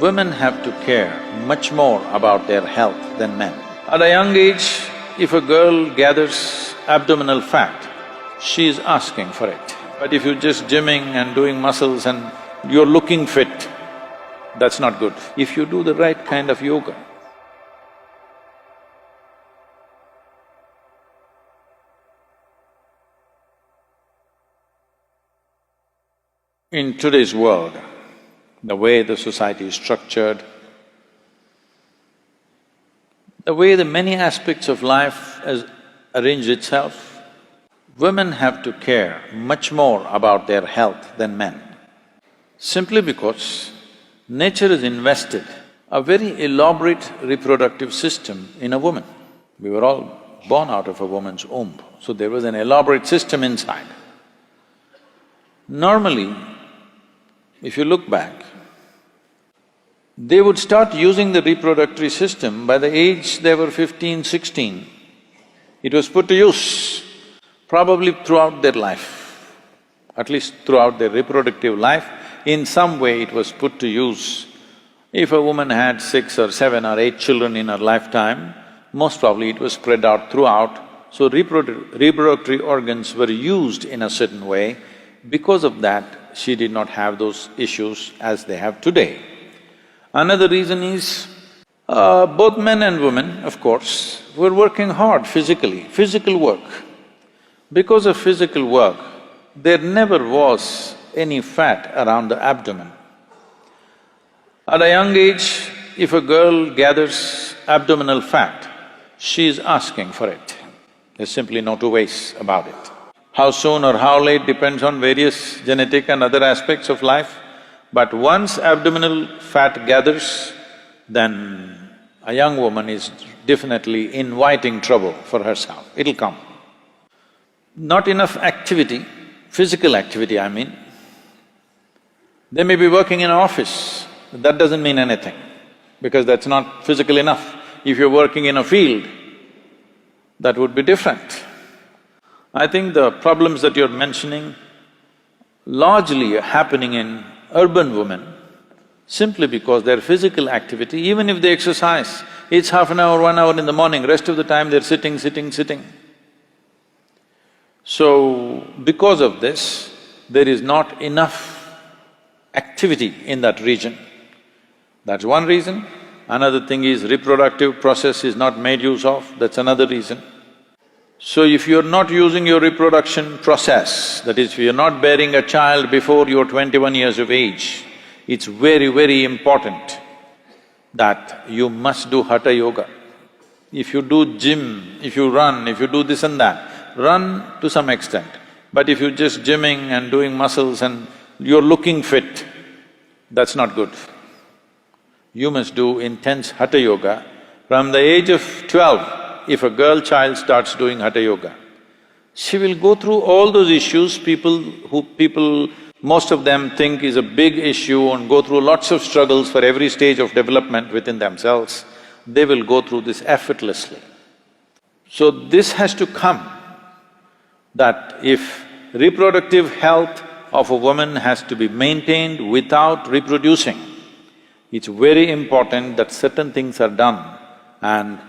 Women have to care much more about their health than men. At a young age, if a girl gathers abdominal fat, she is asking for it. But if you're just gymming and doing muscles and you're looking fit, that's not good. If you do the right kind of yoga, in today's world, the way the society is structured, the way the many aspects of life has arranged itself, women have to care much more about their health than men. Simply because nature has invested a very elaborate reproductive system in a woman. We were all born out of a woman's womb, so there was an elaborate system inside. Normally, if you look back, they would start using the reproductive system by the age they were 15, 16. It was put to use probably throughout their life, at least throughout their reproductive life, in some way it was put to use. If a woman had 6 or 7 or 8 children in her lifetime, most probably it was spread out throughout, so reproductive organs were used in a certain way. Because of that, she did not have those issues as they have today. Another reason is, both men and women, of course, were working hard physically, physical work. Because of physical work, there never was any fat around the abdomen. At a young age, if a girl gathers abdominal fat, she is asking for it. There's simply no two ways about it. How soon or how late depends on various genetic and other aspects of life, but once abdominal fat gathers, then a young woman is definitely inviting trouble for herself, it'll come. Not enough activity, physical activity I mean. They may be working in an office, that doesn't mean anything, because that's not physical enough. If you're working in a field, that would be different. I think the problems that you're mentioning largely are happening in urban women simply because their physical activity, even if they exercise, it's half an hour, 1 hour in the morning, rest of the time they're sitting. So, because of this, there is not enough activity in that region. That's one reason. Another thing is reproductive process is not made use of, that's another reason. So if you're not using your reproduction process, that is, if you're not bearing a child before you're 21 years of age, it's very, very important that you must do hatha yoga. If you do gym, if you run, if you do this and that, run to some extent. But if you're just gymming and doing muscles and you're looking fit, that's not good. You must do intense hatha yoga. From the age of 12, if a girl child starts doing hatha yoga, she will go through all those issues most of them think is a big issue and go through lots of struggles for every stage of development within themselves. They will go through this effortlessly. So this has to come, that if reproductive health of a woman has to be maintained without reproducing, it's very important that certain things are done, and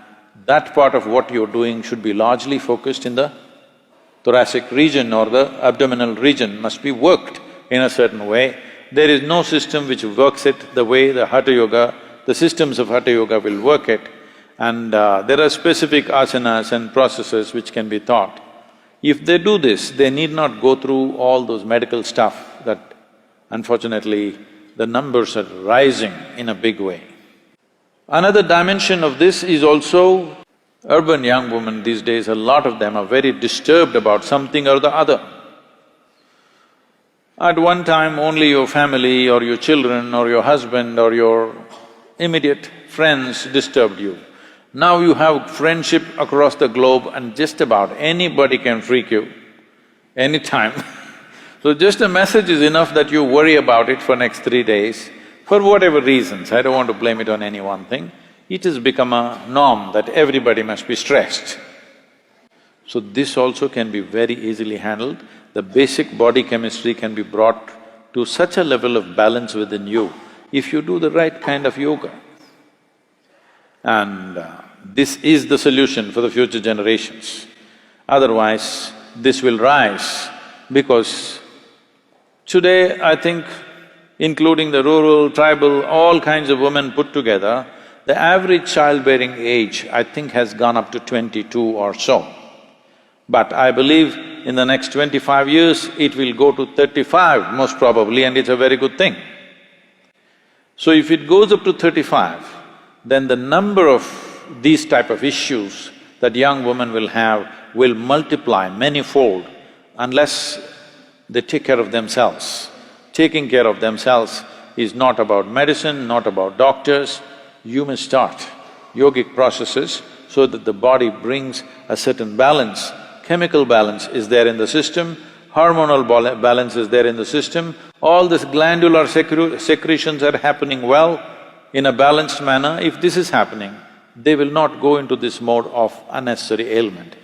that part of what you're doing should be largely focused in the thoracic region or the abdominal region, must be worked in a certain way. There is no system which works it the way the hatha yoga, the systems of hatha yoga will work it, and there are specific asanas and processes which can be taught. If they do this, they need not go through all those medical stuff that unfortunately the numbers are rising in a big way. Another dimension of this is also urban young women these days, a lot of them are very disturbed about something or the other. At one time, only your family or your children or your husband or your immediate friends disturbed you. Now you have friendship across the globe and just about anybody can freak you anytime. So just a message is enough that you worry about it for next 3 days. For whatever reasons, I don't want to blame it on any one thing, it has become a norm that everybody must be stressed. So this also can be very easily handled. The basic body chemistry can be brought to such a level of balance within you. if you do the right kind of yoga. And this is the solution for the future generations. Otherwise, this will rise because today, I think, including the rural, tribal, all kinds of women put together, the average childbearing age, I think, has gone up to 22 or so. But I believe in the next 25 years, it will go to 35 most probably, and it's a very good thing. So if it goes up to 35, then the number of these type of issues that young women will have will multiply manyfold unless they take care of themselves. Taking care of themselves is not about medicine, not about doctors. You must start yogic processes so that the body brings a certain balance. Chemical balance is there in the system, hormonal balance is there in the system, all this glandular secretions are happening well in a balanced manner. If this is happening, they will not go into this mode of unnecessary ailment.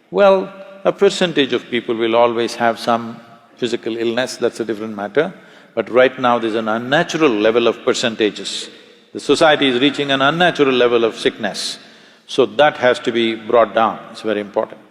Well, a percentage of people will always have some physical illness, that's a different matter. But right now there's an unnatural level of percentages. The society is reaching an unnatural level of sickness. So that has to be brought down, it's very important.